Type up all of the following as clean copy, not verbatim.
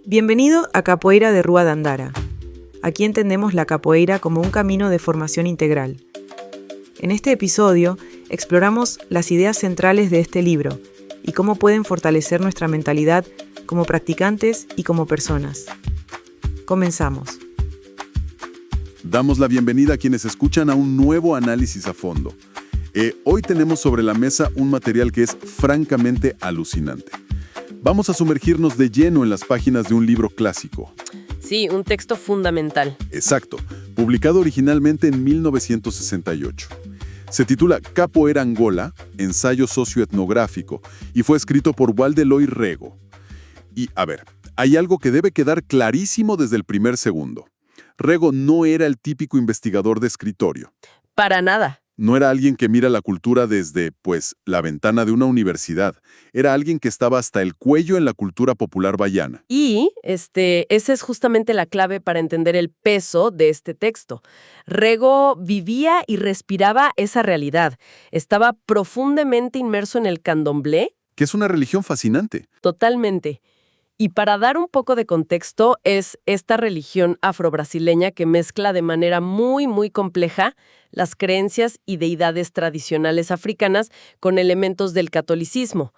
Bienvenido a Capoeira de Rua Dandara. Aquí entendemos la capoeira como un camino de formación integral. En este episodio exploramos las ideas centrales de este libro y cómo pueden fortalecer nuestra mentalidad como practicantes y como personas. Comenzamos. Damos la bienvenida a quienes escuchan a un nuevo análisis a fondo. Hoy tenemos sobre la mesa un material que es francamente alucinante. Vamos a sumergirnos de lleno en las páginas de un libro clásico. Sí, un texto fundamental. Exacto, publicado originalmente en 1968. Se titula Capoeira Angola, ensayo socioetnográfico, y fue escrito por Valdeloy Rego. Y, a ver, hay algo que debe quedar clarísimo desde el primer segundo. Rego no era el típico investigador de escritorio. Para nada. No era alguien que mira la cultura desde, la ventana de una universidad. Era alguien que estaba hasta el cuello en la cultura popular baiana. Y esa es justamente la clave para entender el peso de este texto. Rego vivía y respiraba esa realidad. Estaba profundamente inmerso en el candomblé. Que es una religión fascinante. Totalmente. Y para dar un poco de contexto, es esta religión afrobrasileña que mezcla de manera muy, muy compleja las creencias y deidades tradicionales africanas con elementos del catolicismo.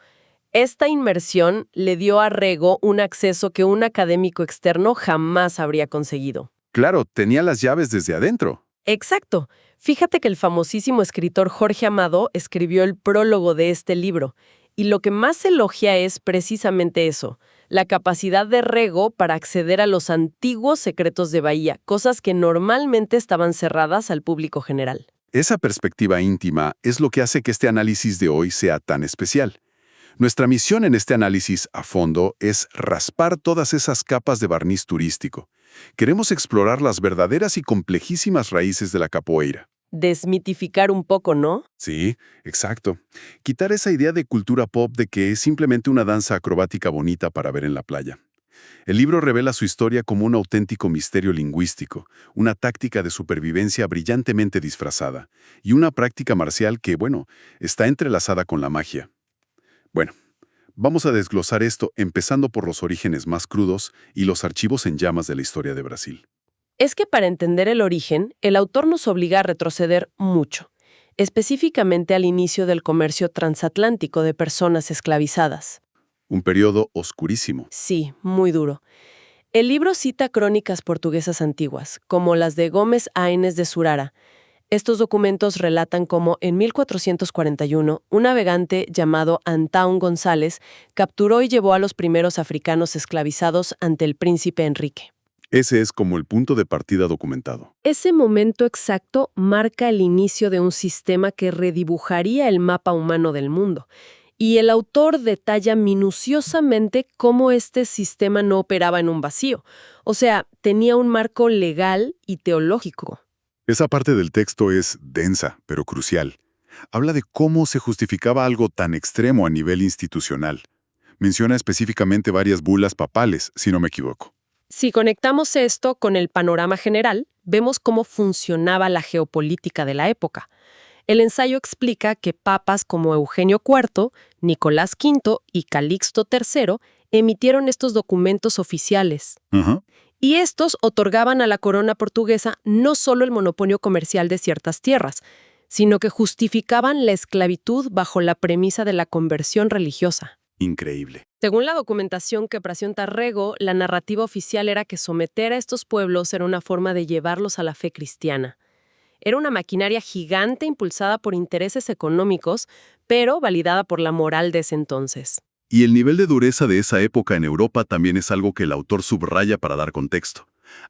Esta inmersión le dio a Rego un acceso que un académico externo jamás habría conseguido. Claro, tenía las llaves desde adentro. Exacto. Fíjate que el famosísimo escritor Jorge Amado escribió el prólogo de este libro, y lo que más elogia es precisamente eso, la capacidad de Rego para acceder a los antiguos secretos de Bahía, cosas que normalmente estaban cerradas al público general. Esa perspectiva íntima es lo que hace que este análisis de hoy sea tan especial. Nuestra misión en este análisis a fondo es raspar todas esas capas de barniz turístico. Queremos explorar las verdaderas y complejísimas raíces de la capoeira. Desmitificar un poco, ¿no? Sí, exacto. Quitar esa idea de cultura pop de que es simplemente una danza acrobática bonita para ver en la playa. El libro revela su historia como un auténtico misterio lingüístico, una táctica de supervivencia brillantemente disfrazada, y una práctica marcial que, está entrelazada con la magia. Bueno, vamos a desglosar esto empezando por los orígenes más crudos y los archivos en llamas de la historia de Brasil. Es que para entender el origen, el autor nos obliga a retroceder mucho, específicamente al inicio del comercio transatlántico de personas esclavizadas. Un periodo oscurísimo. Sí, muy duro. El libro cita crónicas portuguesas antiguas, como las de Gómez Aines de Surara. Estos documentos relatan cómo en 1441 un navegante llamado Antão González capturó y llevó a los primeros africanos esclavizados ante el príncipe Enrique. Ese es como el punto de partida documentado. Ese momento exacto marca el inicio de un sistema que redibujaría el mapa humano del mundo. Y el autor detalla minuciosamente cómo este sistema no operaba en un vacío. O sea, tenía un marco legal y teológico. Esa parte del texto es densa, pero crucial. Habla de cómo se justificaba algo tan extremo a nivel institucional. Menciona específicamente varias bulas papales, si no me equivoco. Si conectamos esto con el panorama general, vemos cómo funcionaba la geopolítica de la época. El ensayo explica que papas como Eugenio IV, Nicolás V y Calixto III emitieron estos documentos oficiales. Y estos otorgaban a la corona portuguesa no solo el monopolio comercial de ciertas tierras, sino que justificaban la esclavitud bajo la premisa de la conversión religiosa. Increíble. Según la documentación que presenta Rego, la narrativa oficial era que someter a estos pueblos era una forma de llevarlos a la fe cristiana. Era una maquinaria gigante impulsada por intereses económicos, pero validada por la moral de ese entonces. Y el nivel de dureza de esa época en Europa también es algo que el autor subraya para dar contexto.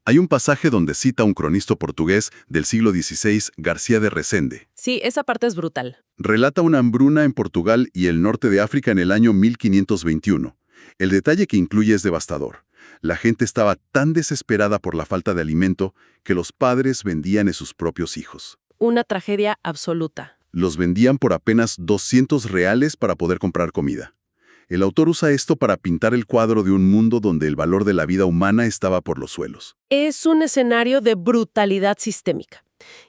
Hay un pasaje donde cita a un cronista portugués del siglo XVI, García de Resende. Sí, esa parte es brutal. Relata una hambruna en Portugal y el norte de África en el año 1521. El detalle que incluye es devastador. La gente estaba tan desesperada por la falta de alimento que los padres vendían a sus propios hijos. Una tragedia absoluta. Los vendían por apenas 200 reales para poder comprar comida. El autor usa esto para pintar el cuadro de un mundo donde el valor de la vida humana estaba por los suelos. Es un escenario de brutalidad sistémica.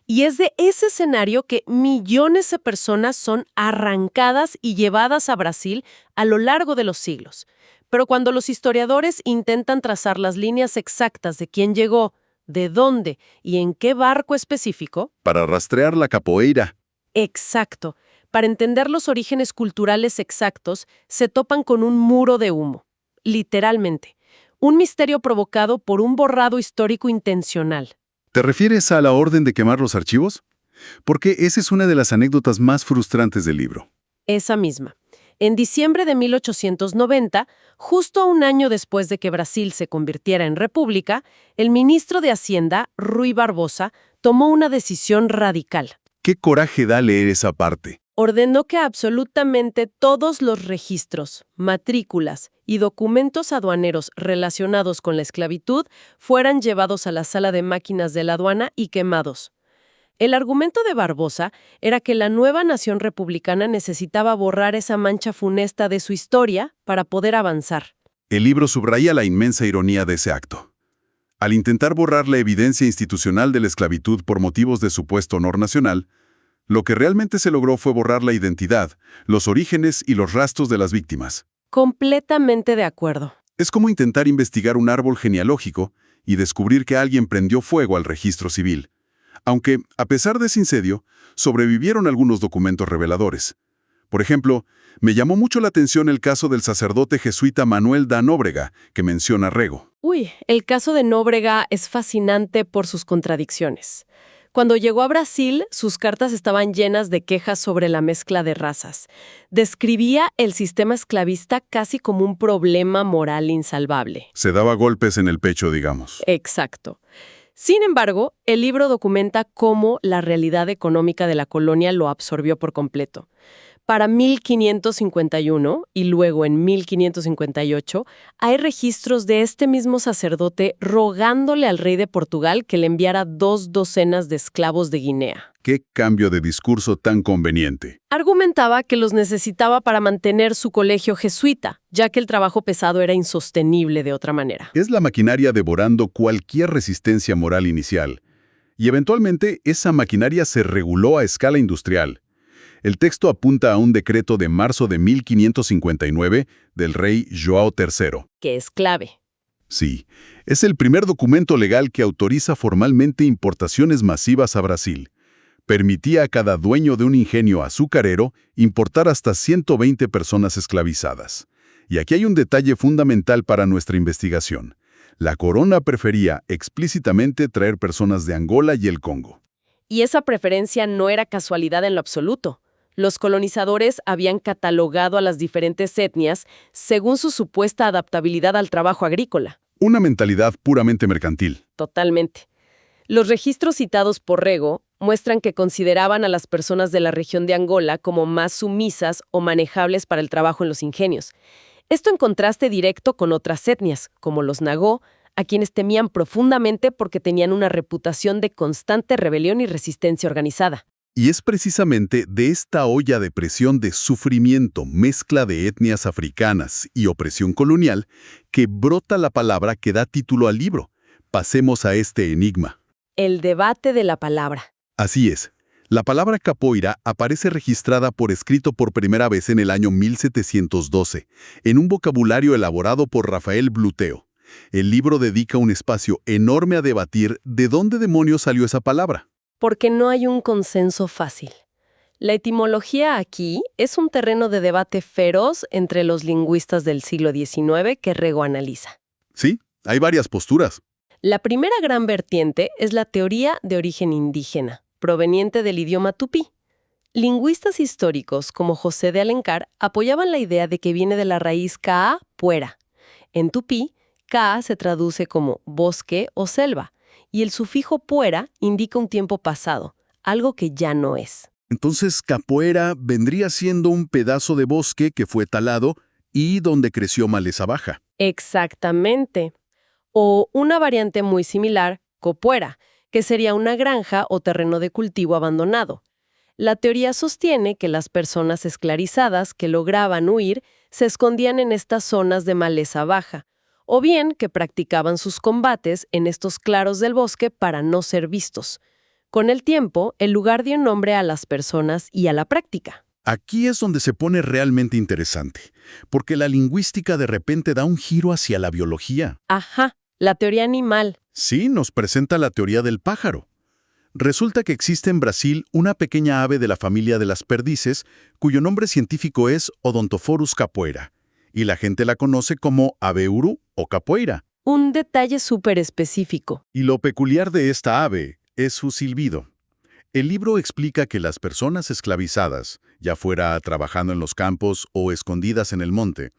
Y es de ese escenario que millones de personas son arrancadas y llevadas a Brasil a lo largo de los siglos. pero cuando los historiadores intentan trazar las líneas exactas de quién llegó, de dónde y en qué barco específico, Para rastrear la capoeira. exacto, para entender los orígenes culturales exactos, se topan con un muro de humo, literalmente, un misterio provocado por un borrado histórico intencional. ¿Te refieres a la orden de quemar los archivos? Porque esa es una de las anécdotas más frustrantes del libro. Esa misma. En diciembre de 1890, justo un año después de que Brasil se convirtiera en república, el ministro de Hacienda, Rui Barbosa, tomó una decisión radical. ¿Qué coraje da leer esa parte? Ordenó que absolutamente todos los registros, matrículas y documentos aduaneros relacionados con la esclavitud fueran llevados a la sala de máquinas de la aduana y quemados. El argumento de Barbosa era que la nueva nación republicana necesitaba borrar esa mancha funesta de su historia para poder avanzar. El libro subraya la inmensa ironía de ese acto. Al intentar borrar la evidencia institucional de la esclavitud por motivos de supuesto honor nacional, lo que realmente se logró fue borrar la identidad, los orígenes y los rastros de las víctimas. Completamente de acuerdo. Es como intentar investigar un árbol genealógico y descubrir que alguien prendió fuego al registro civil. Aunque, a pesar de ese incendio, sobrevivieron algunos documentos reveladores. Por ejemplo, me llamó mucho la atención el caso del sacerdote jesuita Manuel da Nóbrega, que menciona Rego. El caso de Nóbrega es fascinante por sus contradicciones. Cuando llegó a Brasil, sus cartas estaban llenas de quejas sobre la mezcla de razas. Describía el sistema esclavista casi como un problema moral insalvable. Se daba golpes en el pecho, digamos. Exacto. Sin embargo, el libro documenta cómo la realidad económica de la colonia lo absorbió por completo. Para 1551 y luego en 1558, hay registros de este mismo sacerdote rogándole al rey de Portugal que le enviara 2 docenas de esclavos de Guinea. ¡Qué cambio de discurso tan conveniente! Argumentaba que los necesitaba para mantener su colegio jesuita, ya que el trabajo pesado era insostenible de otra manera. Es la maquinaria devorando cualquier resistencia moral inicial. Y eventualmente esa maquinaria se reguló a escala industrial. El texto apunta a un decreto de marzo de 1559 del rey João III. Que es clave. Sí, es el primer documento legal que autoriza formalmente importaciones masivas a Brasil. Permitía a cada dueño de un ingenio azucarero importar hasta 120 personas esclavizadas. Y aquí hay un detalle fundamental para nuestra investigación. La corona prefería explícitamente traer personas de Angola y el Congo. Y esa preferencia no era casualidad en lo absoluto. Los colonizadores habían catalogado a las diferentes etnias según su supuesta adaptabilidad al trabajo agrícola. Una mentalidad puramente mercantil. Totalmente. Los registros citados por Rego muestran que consideraban a las personas de la región de Angola como más sumisas o manejables para el trabajo en los ingenios. Esto en contraste directo con otras etnias, como los Nagó, a quienes temían profundamente porque tenían una reputación de constante rebelión y resistencia organizada. Y es precisamente de esta olla de presión de sufrimiento, mezcla de etnias africanas y opresión colonial, que brota la palabra que da título al libro. Pasemos a este enigma. El debate de la palabra. Así es. La palabra capoeira aparece registrada por escrito por primera vez en el año 1712, en un vocabulario elaborado por Rafael Bluteo. El libro dedica un espacio enorme a debatir de dónde demonios salió esa palabra. Porque no hay un consenso fácil. La etimología aquí es un terreno de debate feroz entre los lingüistas del siglo XIX que Rego analiza. Sí, hay varias posturas. La primera gran vertiente es la teoría de origen indígena, proveniente del idioma tupí. Lingüistas históricos como José de Alencar apoyaban la idea de que viene de la raíz kaa, puera. En tupí, kaa se traduce como bosque o selva, y el sufijo puera indica un tiempo pasado, algo que ya no es. Entonces, capoeira vendría siendo un pedazo de bosque que fue talado y donde creció maleza baja. Exactamente. O una variante muy similar, copuera, que sería una granja o terreno de cultivo abandonado. La teoría sostiene que las personas esclavizadas que lograban huir se escondían en estas zonas de maleza baja, o bien que practicaban sus combates en estos claros del bosque para no ser vistos. Con el tiempo, el lugar dio nombre a las personas y a la práctica. Aquí es donde se pone realmente interesante, porque la lingüística de repente da un giro hacia la biología. Ajá, la teoría animal. Sí, nos presenta la teoría del pájaro. Resulta que existe en Brasil una pequeña ave de la familia de las perdices, cuyo nombre científico es Odontophorus capoeira, y la gente la conoce como ave uru o capoeira. Un detalle súper específico. Y lo peculiar de esta ave es su silbido. El libro explica que las personas esclavizadas, ya fuera trabajando en los campos o escondidas en el monte,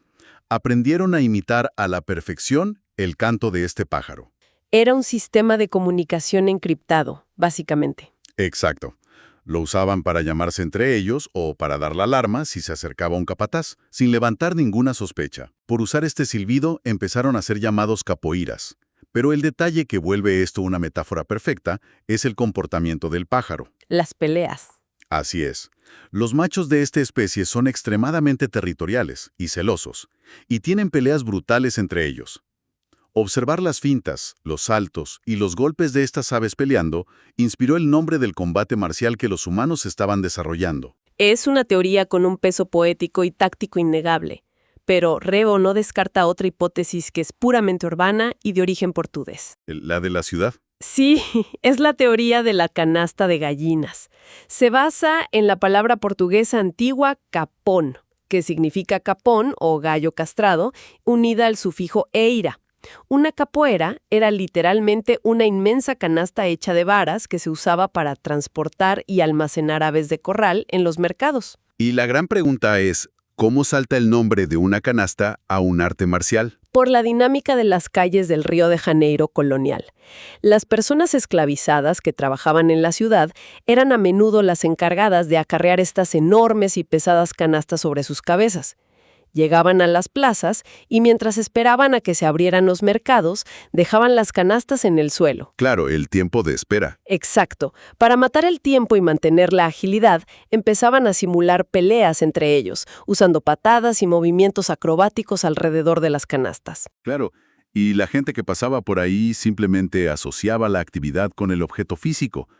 aprendieron a imitar a la perfección el canto de este pájaro. Era un sistema de comunicación encriptado, básicamente. Exacto. Lo usaban para llamarse entre ellos o para dar la alarma si se acercaba un capataz, sin levantar ninguna sospecha. Por usar este silbido empezaron a ser llamados capoeiras. Pero el detalle que vuelve esto una metáfora perfecta es el comportamiento del pájaro. Las peleas. Así es. Los machos de esta especie son extremadamente territoriales y celosos, y tienen peleas brutales entre ellos. Observar las fintas, los saltos y los golpes de estas aves peleando inspiró el nombre del combate marcial que los humanos estaban desarrollando. Es una teoría con un peso poético y táctico innegable, pero Rego no descarta otra hipótesis que es puramente urbana y de origen portugués. ¿La de la ciudad? Sí, es la teoría de la canasta de gallinas. Se basa en la palabra portuguesa antigua capón, que significa capón o gallo castrado, unida al sufijo eira. Una capoeira era literalmente una inmensa canasta hecha de varas que se usaba para transportar y almacenar aves de corral en los mercados. Y la gran pregunta es, ¿cómo salta el nombre de una canasta a un arte marcial? Por la dinámica de las calles del Río de Janeiro colonial. Las personas esclavizadas que trabajaban en la ciudad eran a menudo las encargadas de acarrear estas enormes y pesadas canastas sobre sus cabezas. Llegaban a las plazas y mientras esperaban a que se abrieran los mercados, dejaban las canastas en el suelo. Claro, el tiempo de espera. Exacto. Para matar el tiempo y mantener la agilidad, empezaban a simular peleas entre ellos, usando patadas y movimientos acrobáticos alrededor de las canastas. Claro, y la gente que pasaba por ahí simplemente asociaba la actividad con el objeto físico.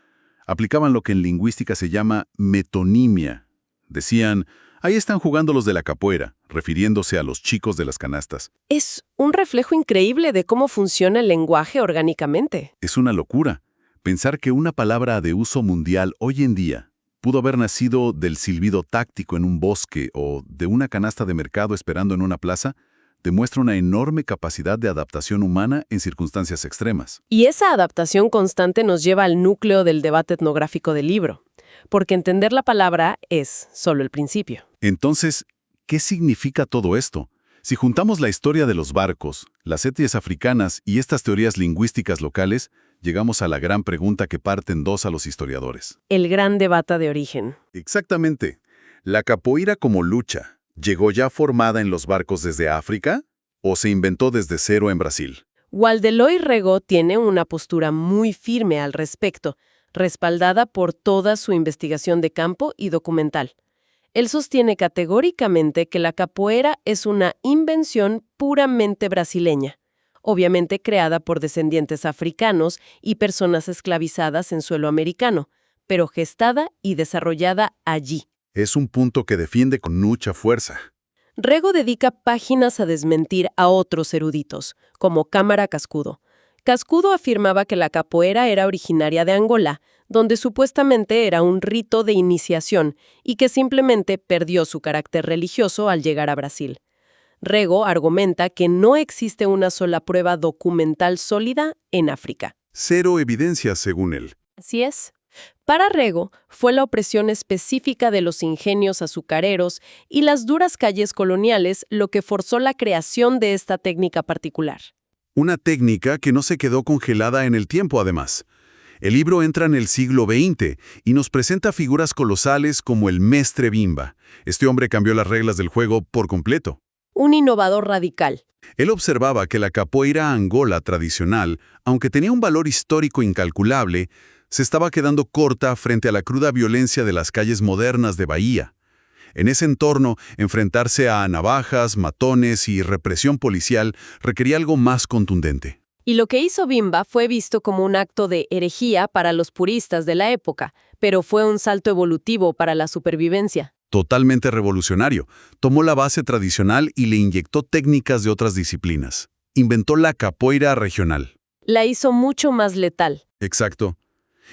Aplicaban lo que en lingüística se llama metonimia. Decían, ahí están jugando los de la capoeira, refiriéndose a los chicos de las canastas. Es un reflejo increíble de cómo funciona el lenguaje orgánicamente. Es una locura pensar que una palabra de uso mundial hoy en día pudo haber nacido del silbido táctico en un bosque o de una canasta de mercado esperando en una plaza, demuestra una enorme capacidad de adaptación humana en circunstancias extremas. Y esa adaptación constante nos lleva al núcleo del debate etnográfico del libro, porque entender la palabra es solo el principio. Entonces, ¿qué significa todo esto? Si juntamos la historia de los barcos, las etnias africanas y estas teorías lingüísticas locales, llegamos a la gran pregunta que parte en dos a los historiadores. El gran debate de origen. Exactamente. ¿La capoeira como lucha llegó ya formada en los barcos desde África o se inventó desde cero en Brasil? Waldeloy Rego tiene una postura muy firme al respecto, respaldada por toda su investigación de campo y documental. Él sostiene categóricamente que la capoeira es una invención puramente brasileña, obviamente creada por descendientes africanos y personas esclavizadas en suelo americano, pero gestada y desarrollada allí. Es un punto que defiende con mucha fuerza. Rego dedica páginas a desmentir a otros eruditos, como Cámara Cascudo. Cascudo afirmaba que la capoeira era originaria de Angola, donde supuestamente era un rito de iniciación y que simplemente perdió su carácter religioso al llegar a Brasil. Rego argumenta que no existe una sola prueba documental sólida en África. Cero evidencia, según él. Así es. Para Rego, fue la opresión específica de los ingenios azucareros y las duras calles coloniales lo que forzó la creación de esta técnica particular. Una técnica que no se quedó congelada en el tiempo, además. El libro entra en el siglo XX y nos presenta figuras colosales como el Mestre Bimba. Este hombre cambió las reglas del juego por completo. Un innovador radical. Él observaba que la capoeira angola tradicional, aunque tenía un valor histórico incalculable, se estaba quedando corta frente a la cruda violencia de las calles modernas de Bahía. En ese entorno, enfrentarse a navajas, matones y represión policial requería algo más contundente. Y lo que hizo Bimba fue visto como un acto de herejía para los puristas de la época, pero fue un salto evolutivo para la supervivencia. Totalmente revolucionario. Tomó la base tradicional y le inyectó técnicas de otras disciplinas. Inventó la capoeira regional. La hizo mucho más letal. Exacto.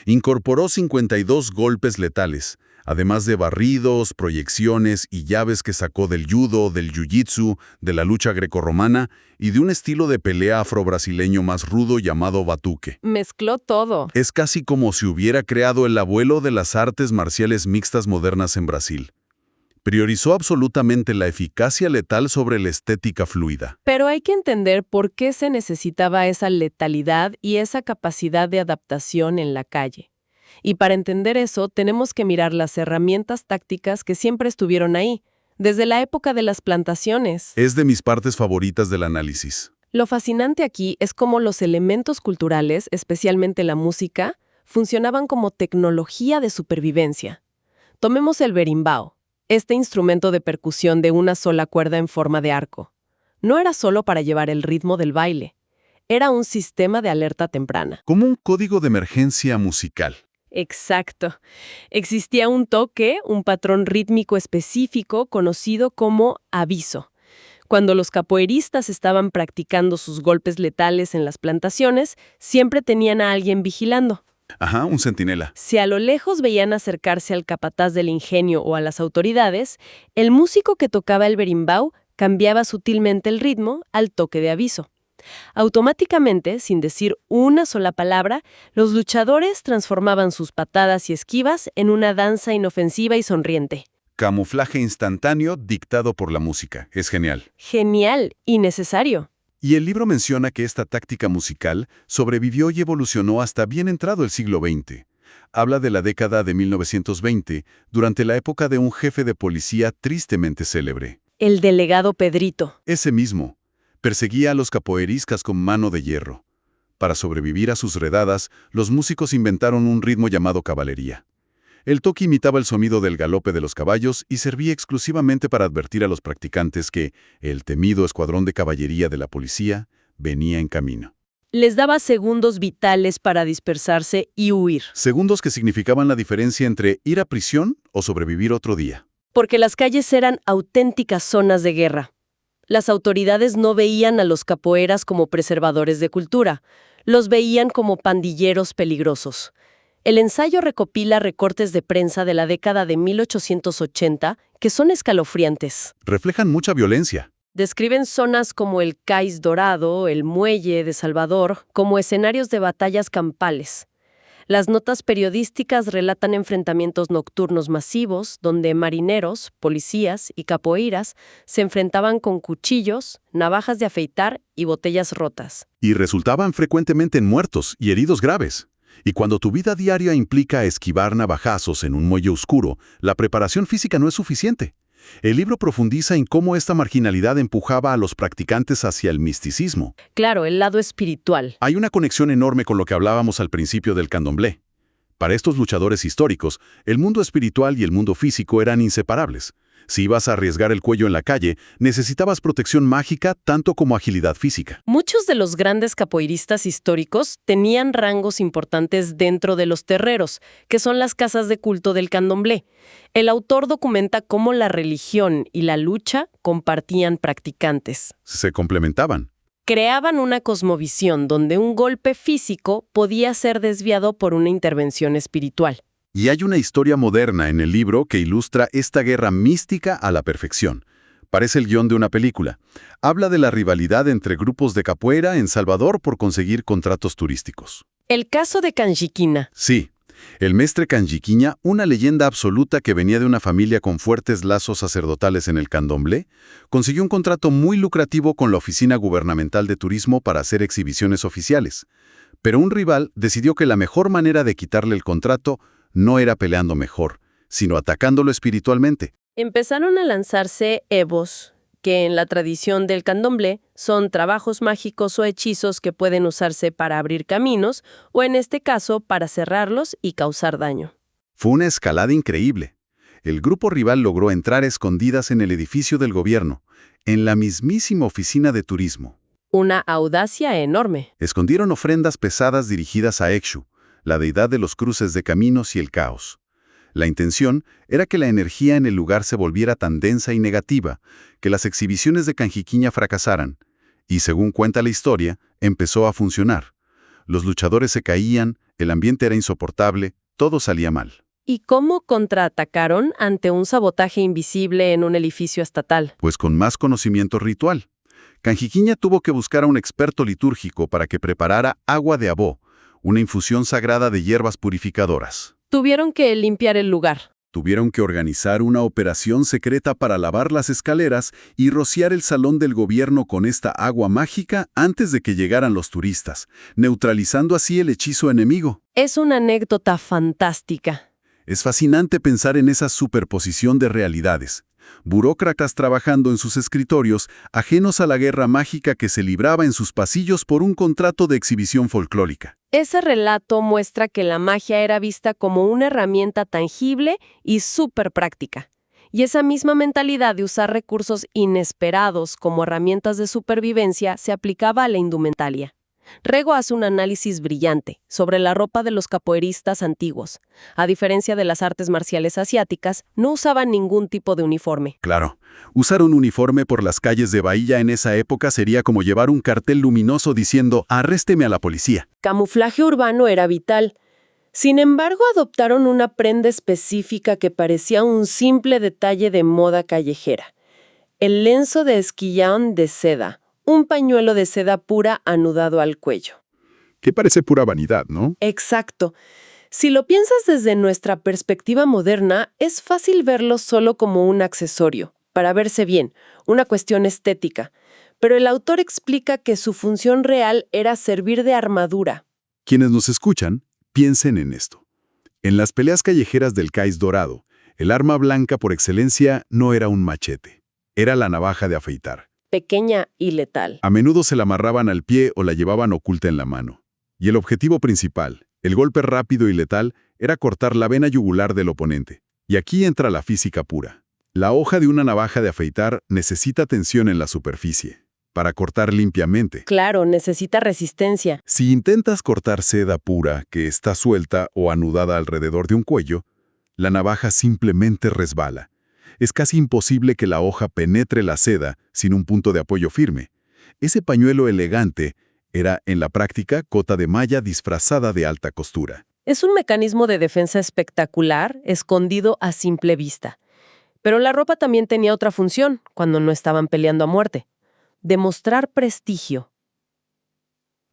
Incorporó 52 golpes letales, además de barridos, proyecciones y llaves que sacó del judo, del jiu-jitsu, de la lucha grecorromana y de un estilo de pelea afrobrasileño más rudo llamado batuque. Mezcló todo. Es casi como si hubiera creado el abuelo de las artes marciales mixtas modernas en Brasil. Priorizó absolutamente la eficacia letal sobre la estética fluida. Pero hay que entender por qué se necesitaba esa letalidad y esa capacidad de adaptación en la calle. Y para entender eso, tenemos que mirar las herramientas tácticas que siempre estuvieron ahí, desde la época de las plantaciones. Es de mis partes favoritas del análisis. Lo fascinante aquí es cómo los elementos culturales, especialmente la música, funcionaban como tecnología de supervivencia. Tomemos el berimbau, este instrumento de percusión de una sola cuerda en forma de arco. No era solo para llevar el ritmo del baile, era un sistema de alerta temprana. Como un código de emergencia musical. Exacto. Existía un toque, un patrón rítmico específico conocido como aviso. Cuando los capoeiristas estaban practicando sus golpes letales en las plantaciones, siempre tenían a alguien vigilando. Ajá, un centinela. Si a lo lejos veían acercarse al capataz del ingenio o a las autoridades, el músico que tocaba el berimbau cambiaba sutilmente el ritmo al toque de aviso. Automáticamente, sin decir una sola palabra, los luchadores transformaban sus patadas y esquivas en una danza inofensiva y sonriente. Camuflaje instantáneo dictado por la música. Es genial. Genial y necesario. Y el libro menciona que esta táctica musical sobrevivió y evolucionó hasta bien entrado el siglo XX. Habla de la década de 1920, durante la época de un jefe de policía tristemente célebre. El delegado Pedrito. Ese mismo. Perseguía a los capoeiristas con mano de hierro. Para sobrevivir a sus redadas, los músicos inventaron un ritmo llamado caballería. El toque imitaba el sonido del galope de los caballos y servía exclusivamente para advertir a los practicantes que el temido escuadrón de caballería de la policía venía en camino. Les daba segundos vitales para dispersarse y huir. Segundos que significaban la diferencia entre ir a prisión o sobrevivir otro día. Porque las calles eran auténticas zonas de guerra. Las autoridades no veían a los capoeiras como preservadores de cultura, los veían como pandilleros peligrosos. El ensayo recopila recortes de prensa de la década de 1880 que son escalofriantes. Reflejan mucha violencia. Describen zonas como el Cais Dorado, el Muelle de Salvador, como escenarios de batallas campales. Las notas periodísticas relatan enfrentamientos nocturnos masivos donde marineros, policías y capoeiras se enfrentaban con cuchillos, navajas de afeitar y botellas rotas. Y resultaban frecuentemente en muertos y heridos graves. Y cuando tu vida diaria implica esquivar navajazos en un muelle oscuro, la preparación física no es suficiente. El libro profundiza en cómo esta marginalidad empujaba a los practicantes hacia el misticismo. Claro, el lado espiritual. Hay una conexión enorme con lo que hablábamos al principio del candomblé. Para estos luchadores históricos, el mundo espiritual y el mundo físico eran inseparables. Si ibas a arriesgar el cuello en la calle, necesitabas protección mágica tanto como agilidad física. Muchos de los grandes capoeiristas históricos tenían rangos importantes dentro de los terreros, que son las casas de culto del candomblé. El autor documenta cómo la religión y la lucha compartían practicantes. Se complementaban. Creaban una cosmovisión donde un golpe físico podía ser desviado por una intervención espiritual. Y hay una historia moderna en el libro que ilustra esta guerra mística a la perfección. Parece el guión de una película. Habla de la rivalidad entre grupos de capoeira en Salvador por conseguir contratos turísticos. El caso de Canjiquina. Sí, el mestre Canjiquiña, una leyenda absoluta que venía de una familia con fuertes lazos sacerdotales en el candomblé, consiguió un contrato muy lucrativo con la Oficina Gubernamental de Turismo para hacer exhibiciones oficiales. Pero un rival decidió que la mejor manera de quitarle el contrato no era peleando mejor, sino atacándolo espiritualmente. Empezaron a lanzarse ebos, que en la tradición del candomblé son trabajos mágicos o hechizos que pueden usarse para abrir caminos o en este caso para cerrarlos y causar daño. Fue una escalada increíble. El grupo rival logró entrar escondidas en el edificio del gobierno, en la mismísima oficina de turismo. Una audacia enorme. Escondieron ofrendas pesadas dirigidas a Exu, la deidad de los cruces de caminos y el caos. La intención era que la energía en el lugar se volviera tan densa y negativa que las exhibiciones de Canjiquiña fracasaran. Y según cuenta la historia, empezó a funcionar. Los luchadores se caían, el ambiente era insoportable, todo salía mal. ¿Y cómo contraatacaron ante un sabotaje invisible en un edificio estatal? Pues con más conocimiento ritual. Canjiquiña tuvo que buscar a un experto litúrgico para que preparara agua de abó, una infusión sagrada de hierbas purificadoras. Tuvieron que limpiar el lugar. Tuvieron que organizar una operación secreta para lavar las escaleras y rociar el salón del gobierno con esta agua mágica antes de que llegaran los turistas, neutralizando así el hechizo enemigo. Es una anécdota fantástica. Es fascinante pensar en esa superposición de realidades. Burócratas trabajando en sus escritorios, ajenos a la guerra mágica que se libraba en sus pasillos por un contrato de exhibición folclórica. Ese relato muestra que la magia era vista como una herramienta tangible y súper práctica. Y esa misma mentalidad de usar recursos inesperados como herramientas de supervivencia se aplicaba a la indumentaria. Rego hace un análisis brillante sobre la ropa de los capoeiristas antiguos. A diferencia de las artes marciales asiáticas, no usaban ningún tipo de uniforme. Claro, usar un uniforme por las calles de Bahía en esa época sería como llevar un cartel luminoso diciendo «Arrésteme a la policía». Camuflaje urbano era vital. Sin embargo, adoptaron una prenda específica que parecía un simple detalle de moda callejera. El lenzo de esquillón de seda. Un pañuelo de seda pura anudado al cuello. Que parece pura vanidad, ¿no? Exacto. Si lo piensas desde nuestra perspectiva moderna, es fácil verlo solo como un accesorio, para verse bien, una cuestión estética. Pero el autor explica que su función real era servir de armadura. Quienes nos escuchan, piensen en esto. En las peleas callejeras del Cais Dorado, el arma blanca por excelencia no era un machete, era la navaja de afeitar. Pequeña y letal. A menudo se la amarraban al pie o la llevaban oculta en la mano. Y el objetivo principal, el golpe rápido y letal, era cortar la vena yugular del oponente. Y aquí entra la física pura. La hoja de una navaja de afeitar necesita tensión en la superficie, para cortar limpiamente. Claro, necesita resistencia. Si intentas cortar seda pura que está suelta o anudada alrededor de un cuello, la navaja simplemente resbala. Es casi imposible que la hoja penetre la seda sin un punto de apoyo firme. Ese pañuelo elegante era, en la práctica, cota de malla disfrazada de alta costura. Es un mecanismo de defensa espectacular, escondido a simple vista. Pero la ropa también tenía otra función cuando no estaban peleando a muerte: demostrar prestigio.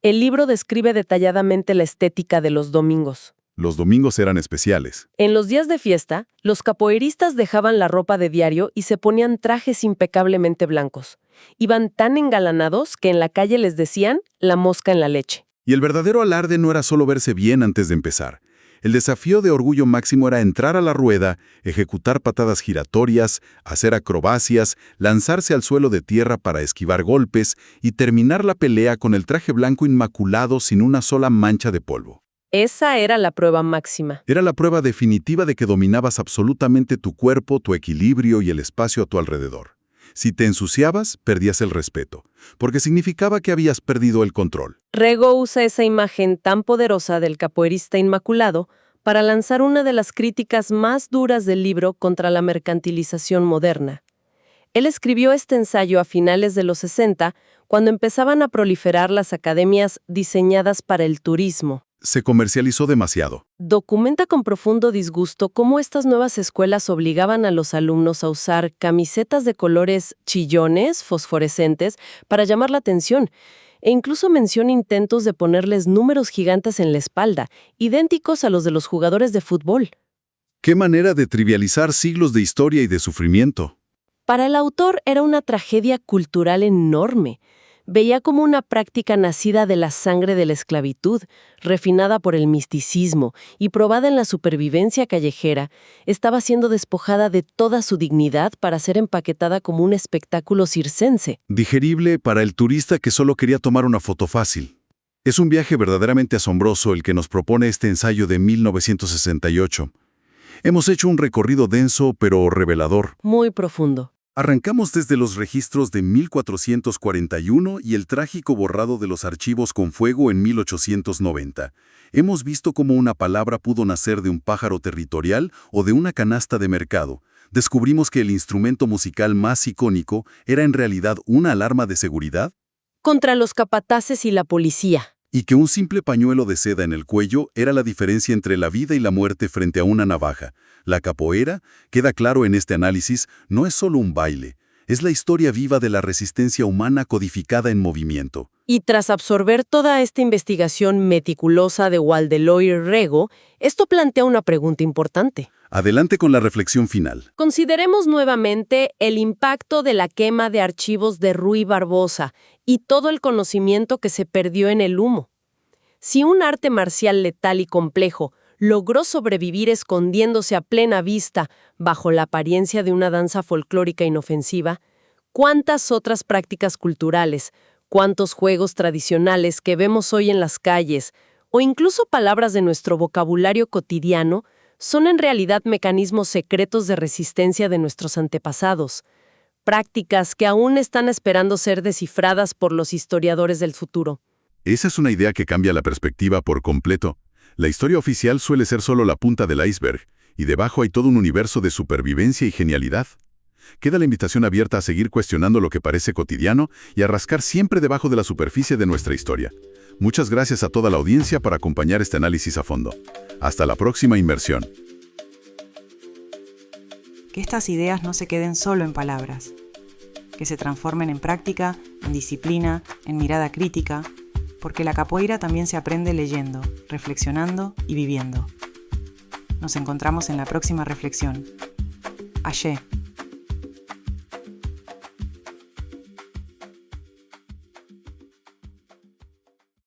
El libro describe detalladamente la estética de los domingos. Los domingos eran especiales. En los días de fiesta, los capoeiristas dejaban la ropa de diario y se ponían trajes impecablemente blancos. Iban tan engalanados que en la calle les decían la mosca en la leche. Y el verdadero alarde no era solo verse bien antes de empezar. El desafío de orgullo máximo era entrar a la rueda, ejecutar patadas giratorias, hacer acrobacias, lanzarse al suelo de tierra para esquivar golpes y terminar la pelea con el traje blanco inmaculado sin una sola mancha de polvo. Esa era la prueba máxima. Era la prueba definitiva de que dominabas absolutamente tu cuerpo, tu equilibrio y el espacio a tu alrededor. Si te ensuciabas, perdías el respeto, porque significaba que habías perdido el control. Rego usa esa imagen tan poderosa del capoeirista inmaculado para lanzar una de las críticas más duras del libro contra la mercantilización moderna. Él escribió este ensayo a finales de los 60, cuando empezaban a proliferar las academias diseñadas para el turismo. Se comercializó demasiado. Documenta con profundo disgusto cómo estas nuevas escuelas obligaban a los alumnos a usar camisetas de colores chillones, fosforescentes, para llamar la atención, e incluso menciona intentos de ponerles números gigantes en la espalda, idénticos a los de los jugadores de fútbol. ¡Qué manera de trivializar siglos de historia y de sufrimiento! Para el autor era una tragedia cultural enorme. Veía como una práctica nacida de la sangre de la esclavitud, refinada por el misticismo y probada en la supervivencia callejera, estaba siendo despojada de toda su dignidad para ser empaquetada como un espectáculo circense. Digerible para el turista que solo quería tomar una foto fácil. Es un viaje verdaderamente asombroso el que nos propone este ensayo de 1968. Hemos hecho un recorrido denso pero revelador. Muy profundo. Arrancamos desde los registros de 1441 y el trágico borrado de los archivos con fuego en 1890. Hemos visto cómo una palabra pudo nacer de un pájaro territorial o de una canasta de mercado. Descubrimos que el instrumento musical más icónico era en realidad una alarma de seguridad Contra los capataces y la policía. y que un simple pañuelo de seda en el cuello era la diferencia entre la vida y la muerte frente a una navaja. La capoeira, queda claro en este análisis, no es solo un baile, es la historia viva de la resistencia humana codificada en movimiento. Y tras absorber toda esta investigación meticulosa de Waldeloy Rego, esto plantea una pregunta importante. Adelante con la reflexión final. Consideremos nuevamente el impacto de la quema de archivos de Rui Barbosa y todo el conocimiento que se perdió en el humo. Si un arte marcial letal y complejo logró sobrevivir escondiéndose a plena vista bajo la apariencia de una danza folclórica inofensiva, ¿cuántas otras prácticas culturales, cuántos juegos tradicionales que vemos hoy en las calles, o incluso palabras de nuestro vocabulario cotidiano, son en realidad mecanismos secretos de resistencia de nuestros antepasados? Prácticas que aún están esperando ser descifradas por los historiadores del futuro. Esa es una idea que cambia la perspectiva por completo. La historia oficial suele ser solo la punta del iceberg, y debajo hay todo un universo de supervivencia y genialidad. Queda la invitación abierta a seguir cuestionando lo que parece cotidiano y a rascar siempre debajo de la superficie de nuestra historia. Muchas gracias a toda la audiencia por acompañar este análisis a fondo. Hasta la próxima inmersión. Que estas ideas no se queden solo en palabras, que se transformen en práctica, en disciplina, en mirada crítica, porque la capoeira también se aprende leyendo, reflexionando y viviendo. Nos encontramos en la próxima reflexión. Axé.